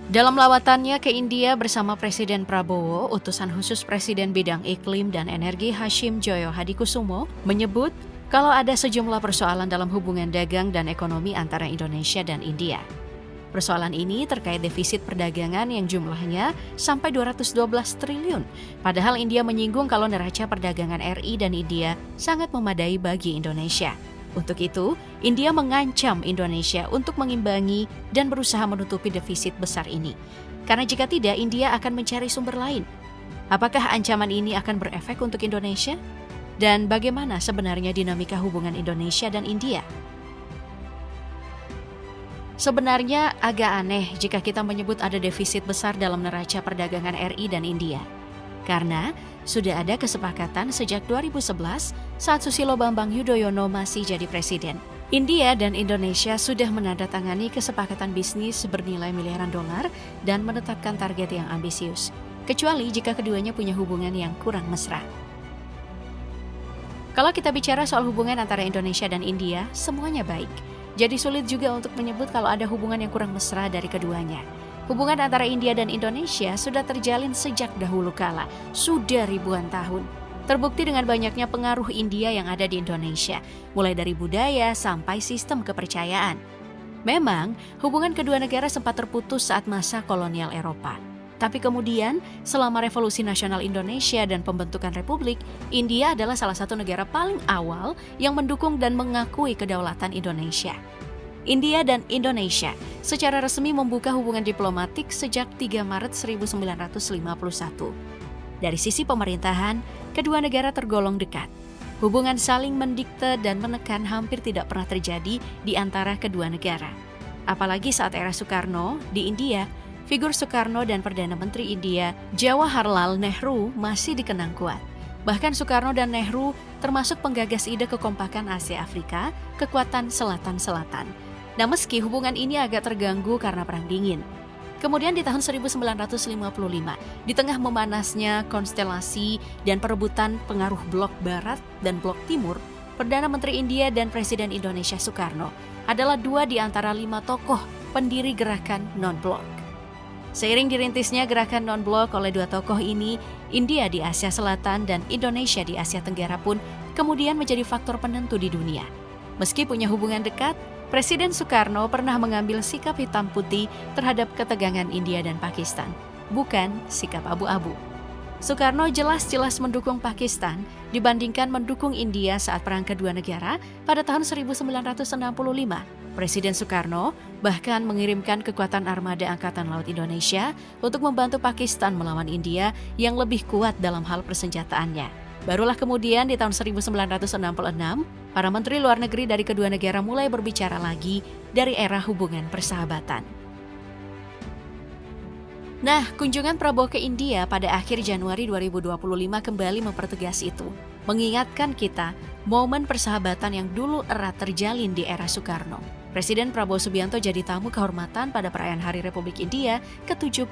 Dalam lawatannya ke India bersama Presiden Prabowo, utusan khusus Presiden bidang iklim dan energi Hashim Joyo Hadikusumo menyebut kalau ada sejumlah persoalan dalam hubungan dagang dan ekonomi antara Indonesia dan India. Persoalan ini terkait defisit perdagangan yang jumlahnya sampai 212 triliun. Padahal India menyinggung kalau neraca perdagangan RI dan India sangat memadai bagi Indonesia. Untuk itu, India mengancam Indonesia untuk mengimbangi dan berusaha menutupi defisit besar ini. Karena jika tidak, India akan mencari sumber lain. Apakah ancaman ini akan berefek untuk Indonesia? Dan bagaimana sebenarnya dinamika hubungan Indonesia dan India? Sebenarnya agak aneh jika kita menyebut ada defisit besar dalam neraca perdagangan RI dan India. Karena sudah ada kesepakatan sejak 2011 saat Susilo Bambang Yudhoyono masih jadi presiden. India dan Indonesia sudah menandatangani kesepakatan bisnis bernilai miliaran dolar dan menetapkan target yang ambisius. Kecuali jika keduanya punya hubungan yang kurang mesra. Kalau kita bicara soal hubungan antara Indonesia dan India, semuanya baik. Jadi sulit juga untuk menyebut kalau ada hubungan yang kurang mesra dari keduanya. Hubungan antara India dan Indonesia sudah terjalin sejak dahulu kala, sudah ribuan tahun. Terbukti dengan banyaknya pengaruh India yang ada di Indonesia, mulai dari budaya sampai sistem kepercayaan. Memang, hubungan kedua negara sempat terputus saat masa kolonial Eropa. Tapi kemudian, selama Revolusi Nasional Indonesia dan pembentukan Republik, India adalah salah satu negara paling awal yang mendukung dan mengakui kedaulatan Indonesia. India dan Indonesia secara resmi membuka hubungan diplomatik sejak 3 Maret 1951. Dari sisi pemerintahan, kedua negara tergolong dekat. Hubungan saling mendikte dan menekan hampir tidak pernah terjadi di antara kedua negara. Apalagi saat era Soekarno, di India, figur Soekarno dan Perdana Menteri India, Jawaharlal Nehru masih dikenang kuat. Bahkan Soekarno dan Nehru termasuk penggagas ide kekompakan Asia Afrika, kekuatan selatan-selatan. Nah, meski hubungan ini agak terganggu karena Perang Dingin. Kemudian di tahun 1955, di tengah memanasnya konstelasi dan perebutan pengaruh Blok Barat dan Blok Timur, Perdana Menteri India dan Presiden Indonesia Soekarno adalah 2 di antara 5 tokoh pendiri gerakan non-blok. Seiring dirintisnya gerakan non-blok oleh 2 tokoh ini, India di Asia Selatan dan Indonesia di Asia Tenggara pun kemudian menjadi faktor penentu di dunia. Meski punya hubungan dekat, Presiden Soekarno pernah mengambil sikap hitam putih terhadap ketegangan India dan Pakistan, bukan sikap abu-abu. Soekarno jelas-jelas mendukung Pakistan dibandingkan mendukung India saat Perang Kedua Negara pada tahun 1965. Presiden Soekarno bahkan mengirimkan kekuatan armada Angkatan Laut Indonesia untuk membantu Pakistan melawan India yang lebih kuat dalam hal persenjataannya. Barulah kemudian di tahun 1966, para menteri luar negeri dari kedua negara mulai berbicara lagi dari era hubungan persahabatan. Nah, kunjungan Prabowo ke India pada akhir Januari 2025 kembali mempertegas itu. Mengingatkan kita momen persahabatan yang dulu erat terjalin di era Soekarno. Presiden Prabowo Subianto jadi tamu kehormatan pada perayaan Hari Republik India ke-76.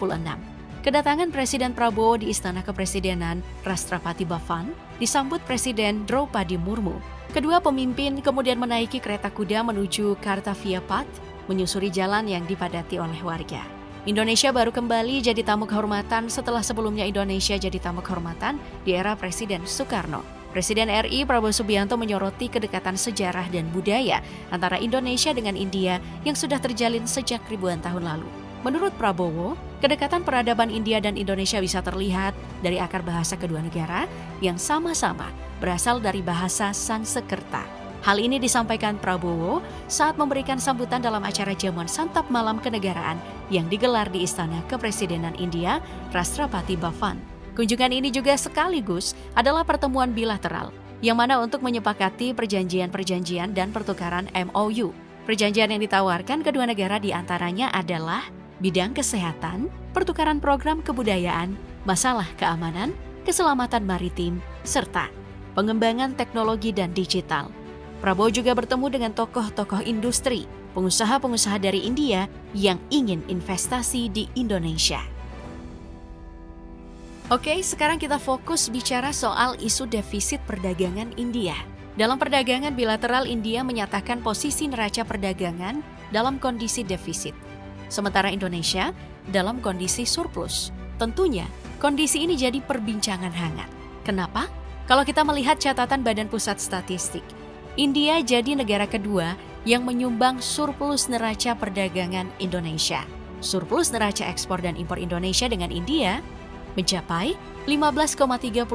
Kedatangan Presiden Prabowo di Istana Kepresidenan Rashtrapati Bhavan disambut Presiden Draupadi Murmu. Kedua pemimpin kemudian menaiki kereta kuda menuju Kartavia Path, menyusuri jalan yang dipadati oleh warga. Indonesia baru kembali jadi tamu kehormatan setelah sebelumnya Indonesia jadi tamu kehormatan di era Presiden Soekarno. Presiden RI Prabowo Subianto menyoroti kedekatan sejarah dan budaya antara Indonesia dengan India yang sudah terjalin sejak ribuan tahun lalu. Menurut Prabowo, kedekatan peradaban India dan Indonesia bisa terlihat dari akar bahasa kedua negara yang sama-sama berasal dari bahasa Sanskerta. Hal ini disampaikan Prabowo saat memberikan sambutan dalam acara jamuan santap malam kenegaraan yang digelar di Istana Kepresidenan India, Rashtrapati Bhavan. Kunjungan ini juga sekaligus adalah pertemuan bilateral, yang mana untuk menyepakati perjanjian-perjanjian dan pertukaran MOU. Perjanjian yang ditawarkan kedua negara diantaranya adalah bidang kesehatan, pertukaran program kebudayaan, masalah keamanan, keselamatan maritim, serta pengembangan teknologi dan digital. Prabowo juga bertemu dengan tokoh-tokoh industri, pengusaha-pengusaha dari India yang ingin investasi di Indonesia. Oke, sekarang kita fokus bicara soal isu defisit perdagangan India. Dalam perdagangan bilateral, India menyatakan posisi neraca perdagangan dalam kondisi defisit. Sementara Indonesia dalam kondisi surplus. Tentunya, kondisi ini jadi perbincangan hangat. Kenapa? Kalau kita melihat catatan Badan Pusat Statistik, India jadi negara kedua yang menyumbang surplus neraca perdagangan Indonesia. Surplus neraca ekspor dan impor Indonesia dengan India mencapai 15,39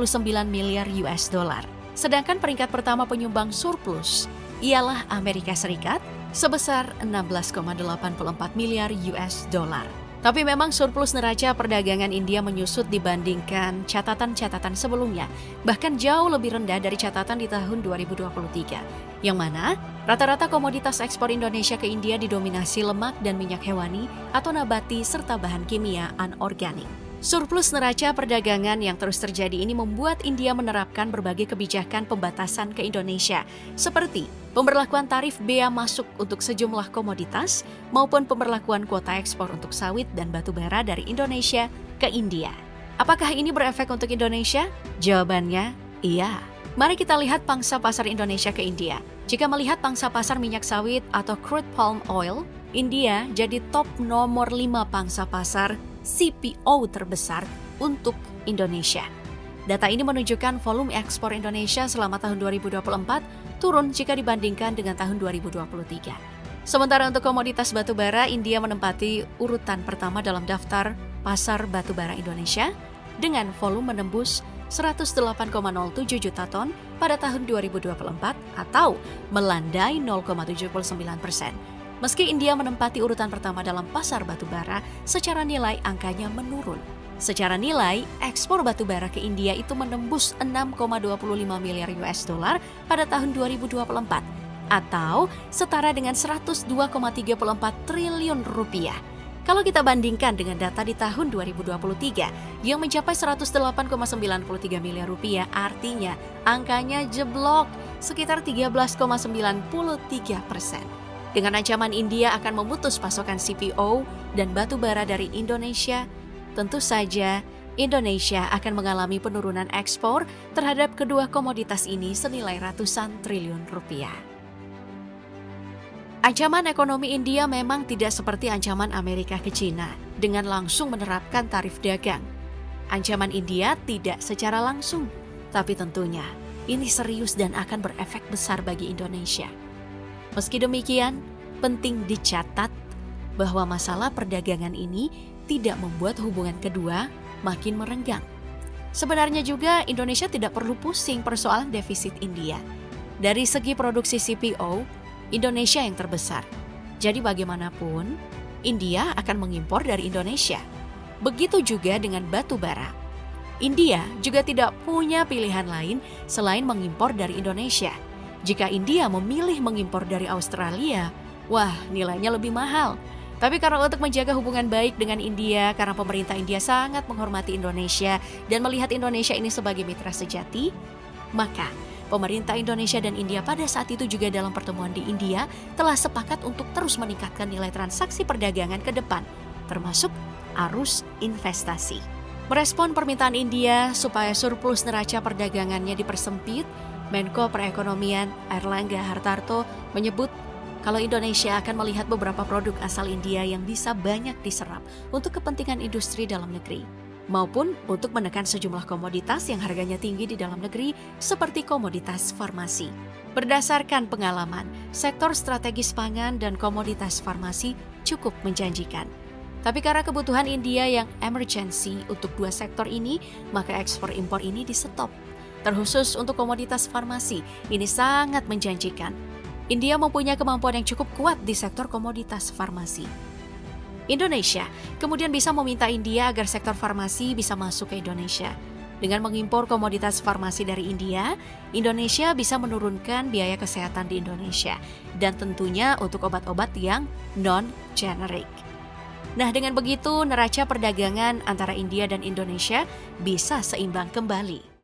miliar US dollar. Sedangkan peringkat pertama penyumbang surplus ialah Amerika Serikat sebesar 16,84 miliar US dollar. Tapi memang surplus neraca perdagangan India menyusut dibandingkan catatan-catatan sebelumnya, bahkan jauh lebih rendah dari catatan di tahun 2023, yang mana rata-rata komoditas ekspor Indonesia ke India didominasi lemak dan minyak hewani atau nabati serta bahan kimia anorganik. Surplus neraca perdagangan yang terus terjadi ini membuat India menerapkan berbagai kebijakan pembatasan ke Indonesia, seperti pemberlakuan tarif bea masuk untuk sejumlah komoditas maupun pemberlakuan kuota ekspor untuk sawit dan batu bara dari Indonesia ke India. Apakah ini berefek untuk Indonesia? Jawabannya, iya. Mari kita lihat pangsa pasar Indonesia ke India. Jika melihat pangsa pasar minyak sawit atau crude palm oil, India jadi top nomor 5 pangsa pasar CPO terbesar untuk Indonesia. Data ini menunjukkan volume ekspor Indonesia selama tahun 2024 turun jika dibandingkan dengan tahun 2023. Sementara untuk komoditas batu bara, India menempati urutan pertama dalam daftar pasar batu bara Indonesia dengan volume menembus 108,07 juta ton pada tahun 2024 atau melandai 0,79%. Meski India menempati urutan pertama dalam pasar batu bara, secara nilai angkanya menurun. Secara nilai, ekspor batu bara ke India itu menembus 6,25 miliar US dollar pada tahun 2024 atau setara dengan 102,34 triliun rupiah. Kalau kita bandingkan dengan data di tahun 2023 yang mencapai 108,93 miliar rupiah, artinya angkanya jeblok sekitar 13,93%. Dengan ancaman India akan memutus pasokan CPO dan batu bara dari Indonesia, tentu saja Indonesia akan mengalami penurunan ekspor terhadap kedua komoditas ini senilai ratusan triliun rupiah. Ancaman ekonomi India memang tidak seperti ancaman Amerika ke China dengan langsung menerapkan tarif dagang. Ancaman India tidak secara langsung, tapi tentunya ini serius dan akan berefek besar bagi Indonesia. Meski demikian, penting dicatat bahwa masalah perdagangan ini tidak membuat hubungan kedua makin merenggang. Sebenarnya juga Indonesia tidak perlu pusing persoalan defisit India. Dari segi produksi CPO, Indonesia yang terbesar. Jadi bagaimanapun, India akan mengimpor dari Indonesia. Begitu juga dengan batu bara. India juga tidak punya pilihan lain selain mengimpor dari Indonesia. Jika India memilih mengimpor dari Australia, wah nilainya lebih mahal. Tapi karena untuk menjaga hubungan baik dengan India, karena pemerintah India sangat menghormati Indonesia dan melihat Indonesia ini sebagai mitra sejati, maka pemerintah Indonesia dan India pada saat itu juga dalam pertemuan di India telah sepakat untuk terus meningkatkan nilai transaksi perdagangan ke depan, termasuk arus investasi. Merespon permintaan India supaya surplus neraca perdagangannya dipersempit, Menko Perekonomian Airlangga Hartarto menyebut kalau Indonesia akan melihat beberapa produk asal India yang bisa banyak diserap untuk kepentingan industri dalam negeri, maupun untuk menekan sejumlah komoditas yang harganya tinggi di dalam negeri seperti komoditas farmasi. Berdasarkan pengalaman, sektor strategis pangan dan komoditas farmasi cukup menjanjikan. Tapi karena kebutuhan India yang emergency untuk dua sektor ini, maka ekspor-impor ini di-stop. Terkhusus untuk komoditas farmasi, ini sangat menjanjikan. India mempunyai kemampuan yang cukup kuat di sektor komoditas farmasi. Indonesia kemudian bisa meminta India agar sektor farmasi bisa masuk ke Indonesia. Dengan mengimpor komoditas farmasi dari India, Indonesia bisa menurunkan biaya kesehatan di Indonesia dan tentunya untuk obat-obat yang non-generik. Nah, dengan begitu neraca perdagangan antara India dan Indonesia bisa seimbang kembali.